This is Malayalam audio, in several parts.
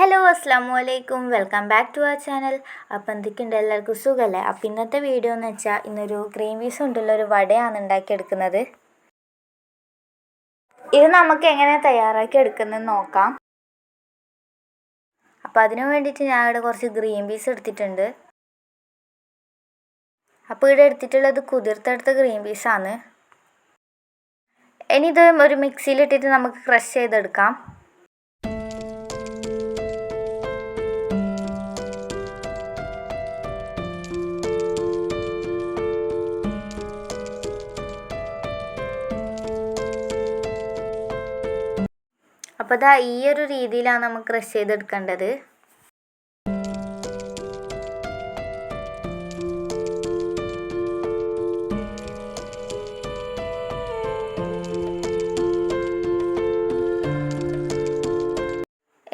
ഹലോ അസ്സാമു അലൈക്കും, welcome back to our channel. അപ്പോൾ എന്തൊക്കെയുണ്ട്, എല്ലാവർക്കും സുഖമല്ലേ? അപ്പോൾ ഇന്നത്തെ വീഡിയോ എന്ന് വെച്ചാൽ ഇന്നൊരു ഗ്രീൻ പീസ് കൊണ്ടുള്ള ഒരു വടയാണ് ഉണ്ടാക്കിയെടുക്കുന്നത്. ഇത് നമുക്ക് എങ്ങനെ തയ്യാറാക്കി എടുക്കുന്നത് നോക്കാം. അപ്പോൾ അതിനു വേണ്ടിയിട്ട് ഞാൻ ഇവിടെ കുറച്ച് ഗ്രീൻ പീസ് എടുത്തിട്ടുണ്ട്. അപ്പോൾ ഇവിടെ എടുത്തിട്ടുള്ളത് കുതിർത്തെടുത്ത ഗ്രീൻ പീസാണ്. ഇനി ഇത് ഒരു മിക്സിയിലിട്ടിട്ട് നമുക്ക് ക്രഷ് ചെയ്തെടുക്കാം. അപ്പോൾ ഇതാ ഈ ഒരു രീതിയിലാണ് നമുക്ക് ക്രഷ് ചെയ്തെടുക്കേണ്ടത്.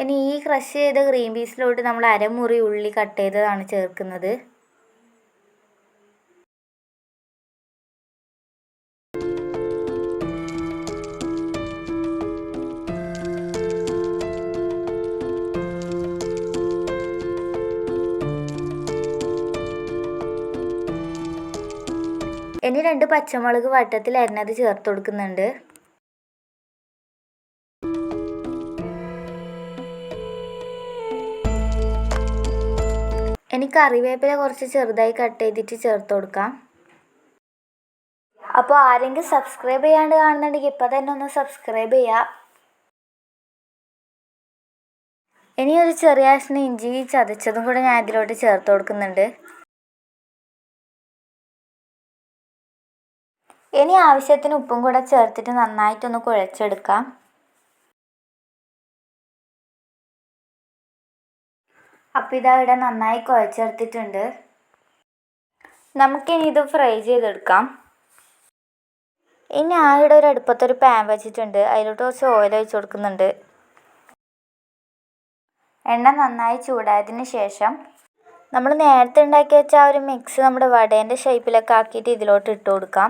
ഇനി ഈ ക്രഷ് ചെയ്ത ഗ്രീൻ പീസിലോട്ട് നമ്മൾ അരമുറി ഉള്ളി കട്ട് ചെയ്തതാണ് ചേർക്കുന്നത്. ഇനി 2 പച്ചമുളക് വട്ടത്തിൽ അരിഞ്ഞത് ചേർത്ത് കൊടുക്കുന്നുണ്ട്. ഇനി കറിവേപ്പില കുറച്ച് ചെറുതായി കട്ട് ചെയ്തിട്ട് ചേർത്ത് കൊടുക്കാം. അപ്പോൾ ആരെങ്കിലും സബ്സ്ക്രൈബ് ചെയ്യാണ്ട് കാണുന്നുണ്ടെങ്കിൽ ഇപ്പോൾ തന്നെ ഒന്ന് സബ്സ്ക്രൈബ് ചെയ്യുക. ഇനി ഒരു ചെറിയ കഷ്ണം ഇഞ്ചി ചതച്ചതും കൂടെ ഞാൻ ഇതിലോട്ട് ചേർത്ത് കൊടുക്കുന്നുണ്ട്. ഇനി ആവശ്യത്തിന് ഉപ്പും കൂടെ ചേർത്തിട്ട് നന്നായിട്ടൊന്ന് കുഴച്ചെടുക്കാം. അപ്പോൾ ഇതാ ഇവിടെ നന്നായി കുഴച്ചെടുത്തിട്ടുണ്ട്. നമുക്കിനി ഇത് ഫ്രൈ ചെയ്തെടുക്കാം. ഇനി ഇവിടെ ഒരു അടുപ്പത്തൊരു പാൻ വെച്ചിട്ടുണ്ട്. അതിലോട്ട് കുറച്ച് ഓയിൽ ഒഴിച്ച് കൊടുക്കുന്നുണ്ട്. എണ്ണ നന്നായി ചൂടായതിന് ശേഷം നമ്മൾ നേരത്തെ ഉണ്ടാക്കി വെച്ച ആ ഒരു മിക്സ് നമ്മുടെ വടേൻ്റെ ഷേപ്പിലൊക്കെ ആക്കിയിട്ട് ഇതിലോട്ട് ഇട്ട് കൊടുക്കാം.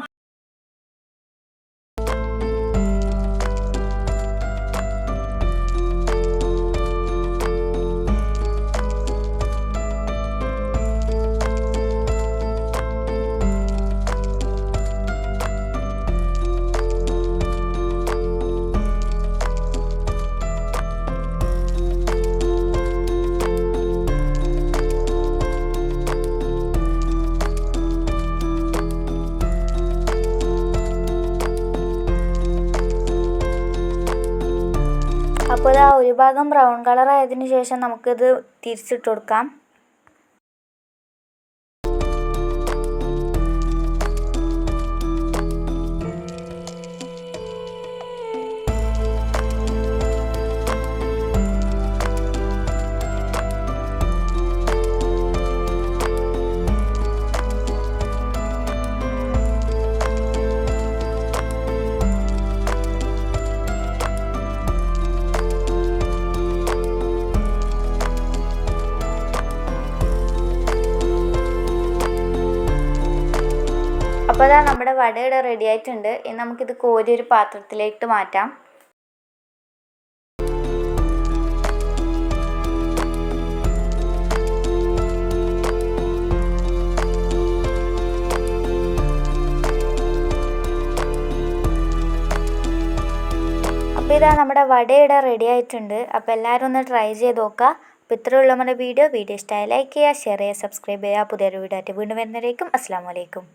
അപ്പോൾ ഇതാ ഒരു ഭാഗം ബ്രൗൺ കളർ ആയതിനു ശേഷം നമുക്കിത് തിരിച്ചിട്ട് കൊടുക്കാം. അപ്പോൾ അതാ നമ്മുടെ വടയുടെ റെഡി ആയിട്ടുണ്ട്. ഇനി നമുക്കിത് കോരി ഒരു പാത്രത്തിലേക്ക് മാറ്റാം. അപ്പോൾ ഇതാ നമ്മുടെ വടയുടെ റെഡി ആയിട്ടുണ്ട്. അപ്പോൾ എല്ലാവരും ഒന്ന് ട്രൈ ചെയ്ത് നോക്കുക. അപ്പോൾ ഇത്രയുള്ള നമ്മുടെ വീഡിയോ ഇഷ്ടമായി ലൈക്ക് ചെയ്യുക, ഷെയർ ചെയ്യുക, സബ്സ്ക്രൈബ് ചെയ്യുക. പുതിയൊരു വീഡിയോ ആയിട്ട് വീണ്ടും വരുന്നവരേക്കും അസ്സലാമു അലൈക്കും.